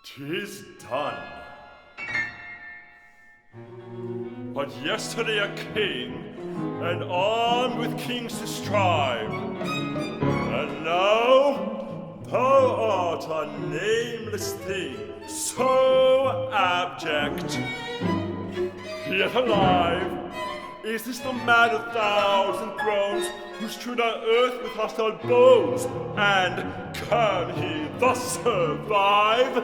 'Tis done. But yesterday a king, and armed with kings to strive. And now thou art a nameless thing, so abject. Yet alive, is this the man of 1,000 thrones, who strewed our earth with hostile bones? And can he thus survive?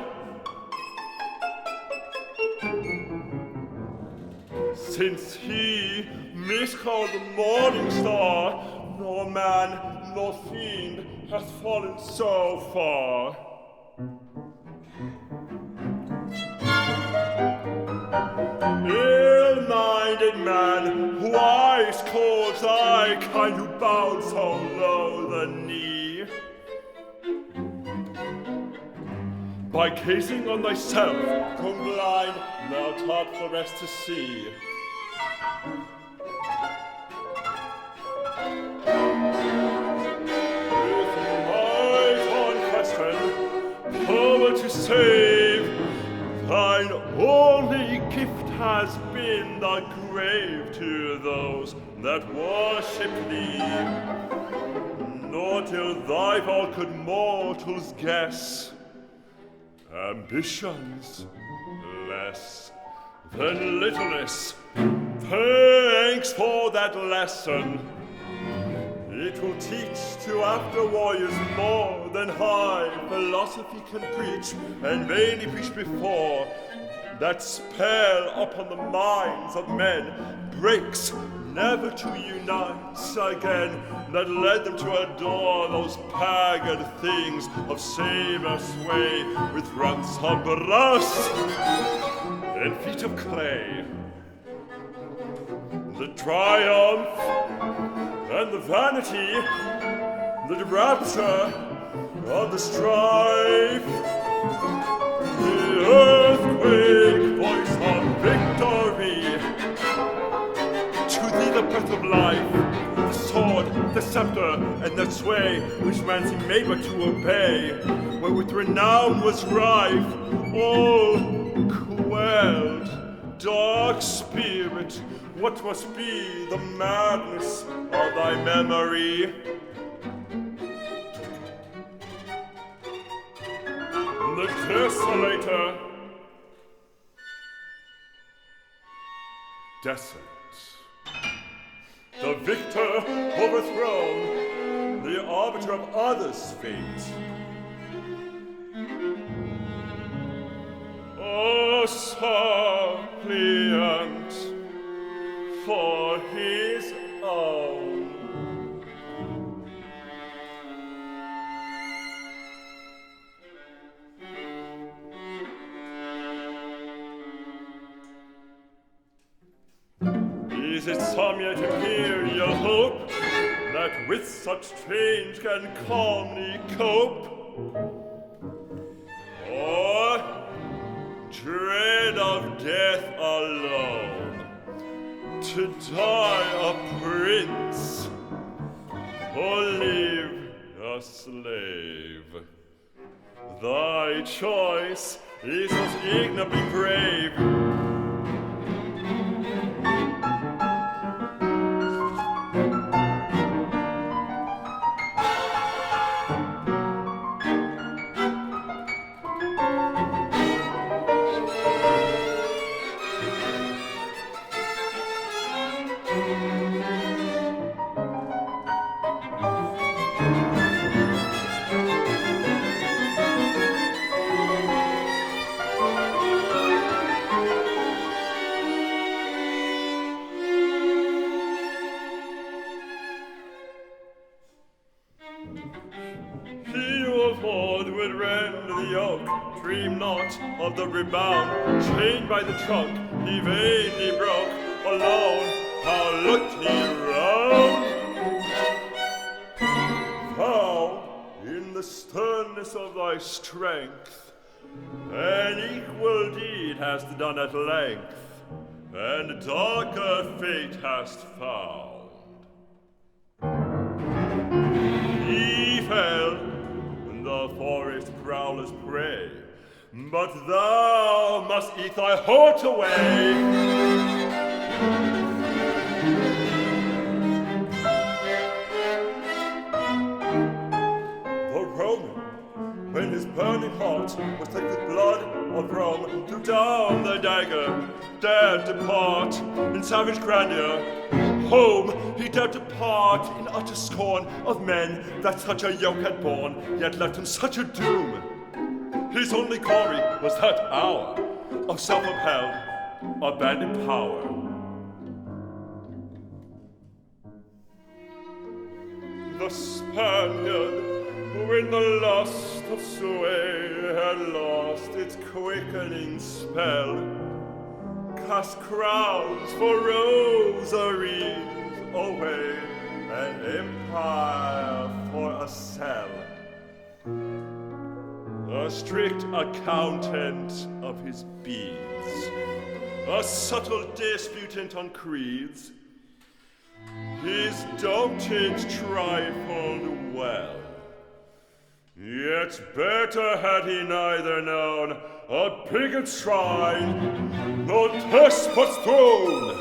Since he, miscalled the morning star, nor man nor fiend hath fallen so far. Ill-minded man, wise calls thy kind, who bowed so low the knee. By gazing on thyself, grown blind, thou taught the rest to see. With might unquestioned, power to save, thine only gift has been the grave to those that worship thee. Nor till thy vow could mortals guess ambitions less than littleness. Thanks for that lesson. It will teach to after warriors more than high philosophy can preach, and vainly preach before. That spell upon the minds of men breaks, never to unite again, that led them to adore those pagan things of saber sway, with ranks of brass and feet of clay. The triumph and the vanity, the rapture of the strife, the earthquake voice of victory. To thee the breath of life, the sword, the scepter, and the sway, which man seemed made but to obey, where with renown was rife, all quelled. Dark spirit, what must be the madness of thy memory? The desolator, desolate. The victor overthrown, the arbiter of others' fate. O suppliant for his own. Is it some yet imperial hope that with such change can calmly cope? Or dread of death alone, to die a prince, or live a slave? Thy choice is most ignobly brave. He who of old would rend the yoke, dream not of the rebound. Chained by the trunk, he vainly broke. Alone, how looked he round? Thou, in the sternness of thy strength, an equal deed hast done at length, and darker fate hast found. He fell, and the forest prowlers prey, but thou must eke thy heart away. The Roman, when his burning heart was thick with blood of Rome, threw down the dagger, dared depart in savage grandeur. Home he dared depart in utter scorn of men that such a yoke had borne, yet left him such a doom. His only glory was that hour of self-upheld, abandoned power. The Spaniard, who in the lust of sway had lost its quickening spell, cast crowns for rosaries away, an empire for a cell. A strict accountant of his beads, a subtle disputant on creeds, his dotage trifled well. Yet better had he neither known a bigot's shrine, nor despot's throne.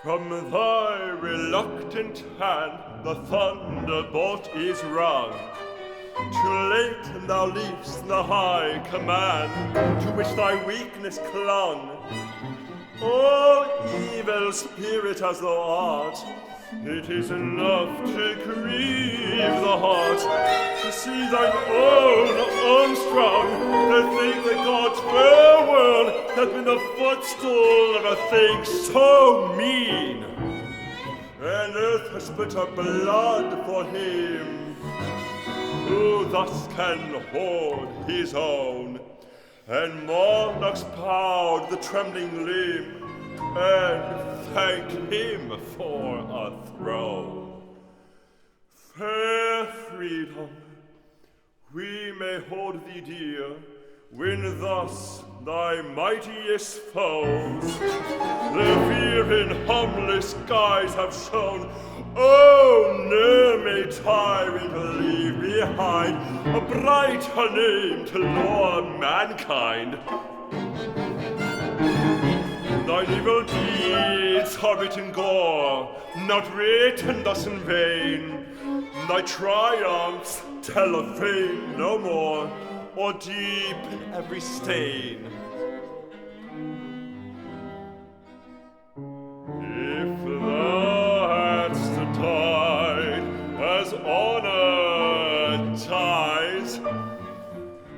From thy reluctant hand the thunderbolt is wrung. Too late thou leav'st the high command to which thy weakness clung. O evil spirit as thou art, it is enough to grieve the heart to see thine own unstrung, to think that God's fair world hath been the footstool of a thing so mean, and earth has split her blood for him who thus can hoard his own, and monarchs bowed the trembling limb and thanked him for a throne. Fair freedom, we may hold thee dear, when thus thy mightiest foes their fear in humblest guise have shown. Oh, ne'er may tyrant leave behind a brighter name to lure mankind. Thine evil deeds are written gore, not written thus in vain. Thy triumphs tell of fame no more, or deepen every stain. If thou hadst died as honor dies,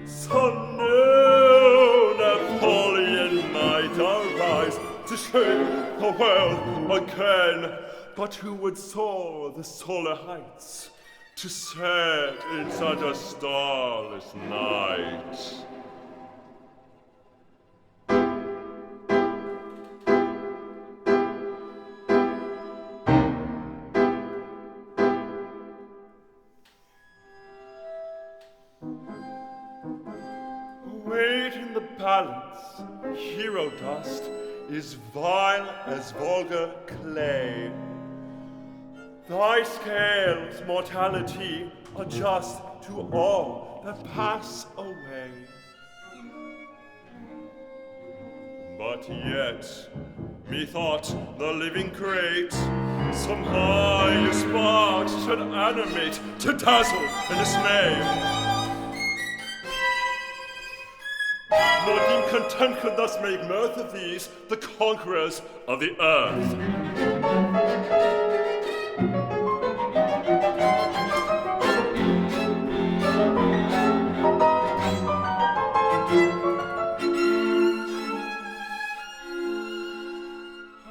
some new Napoleon might arise to shake the world again, but who would soar the solar heights to set in such a starless night? Weight in the balance, hero dust, is vile as vulgar clay. Thy scales, mortality, adjust to all that pass away. But yet, methought the living great, some higher sparks should animate, to dazzle and dismay. Nor deem content could thus make mirth of these, the conquerors of the earth.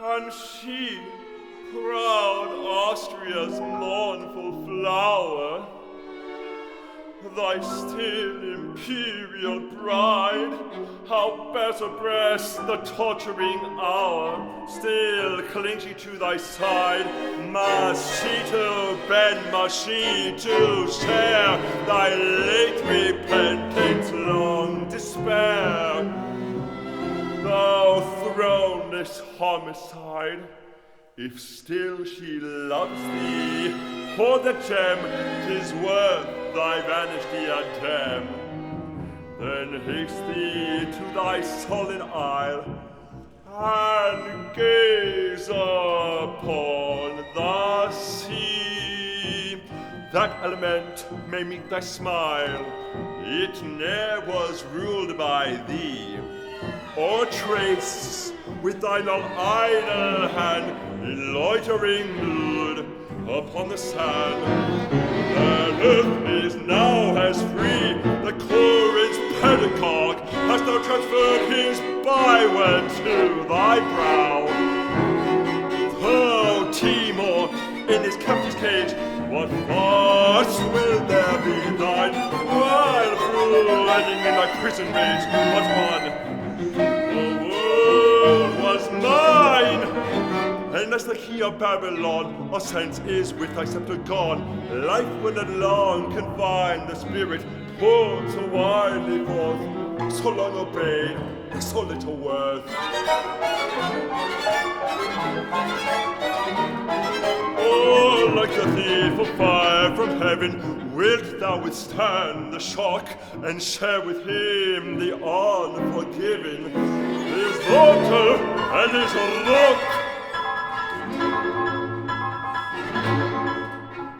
And she, proud Austria's mournful flower, thy still imperial bride, how better breast the torturing hour, still clings she to thy side. Must she to bend, must she to share thy late repentance, long despair? Thou throneless homicide, if still she loves thee, for the gem 'tis worth thy vanished diadem, then haste thee to thy sullen isle, and gaze upon the sea. That element may meet thy smile, it ne'er was ruled by thee, or trace with thine all idle hand in loitering mood upon the sand. And earth is now as free, the Corinth's pedagogue hast thou transferred his byword to thy brow. Oh, Timor, in his captive's cage, what force will there be thine? While brooding in thy prison rage, what one? The world was mine, and as the key of Babylon, our sense is with thy scepter gone. Life will not long confine the spirit, pulled so widely forth, so long obeyed, so little worth. Oh, like the thief of fire from heaven, wilt thou withstand the shock and share with him the unforgiven, his altar and his rock?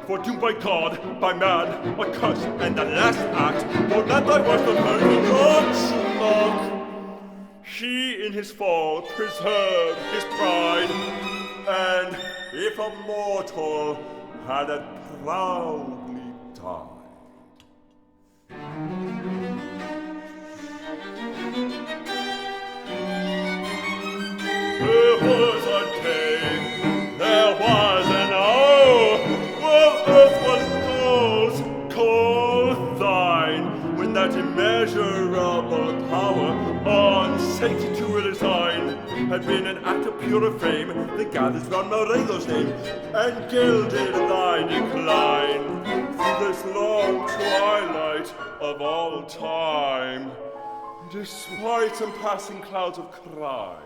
Foredoomed by God, by man, by curse, and the last act, for that thy wife of her not mock. He in his fall preserved his pride, and if a mortal had proudly died. There was a day, there was an hour, while earth was cold thine, when that immeasurable power, unsated to a design, had been an act of purer fame that gathers round Marengo's name, and gilded thy decline through this long twilight of all time, despite some passing clouds of crime.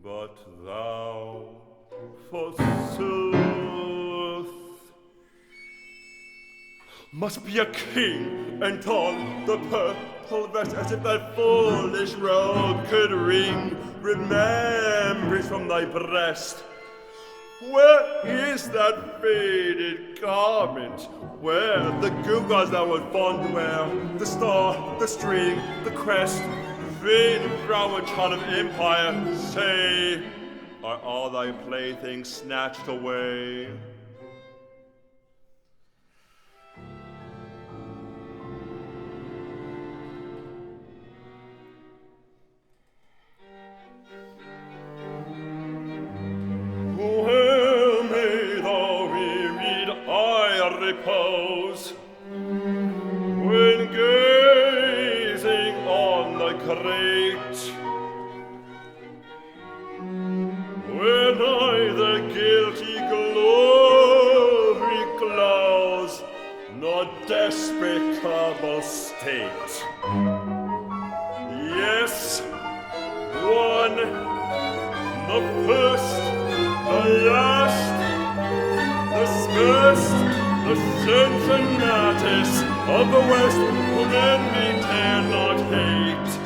But thou, forsooth, must be a king, and don the purple vest as if that foolish robe could wring remembrance from thy breast. Where is that faded garment, where the gewgaws thou wert fond to wear, the star, the string, the crest, vain brow and charm of empire, say, are all thy playthings snatched away? Where may the wearied eye repose, when gazing on the great, where neither guilty glory glows, nor despicable state? Yes, one, the first, the last, the first, the Cincinnatus of the West, whom envy dare not hate.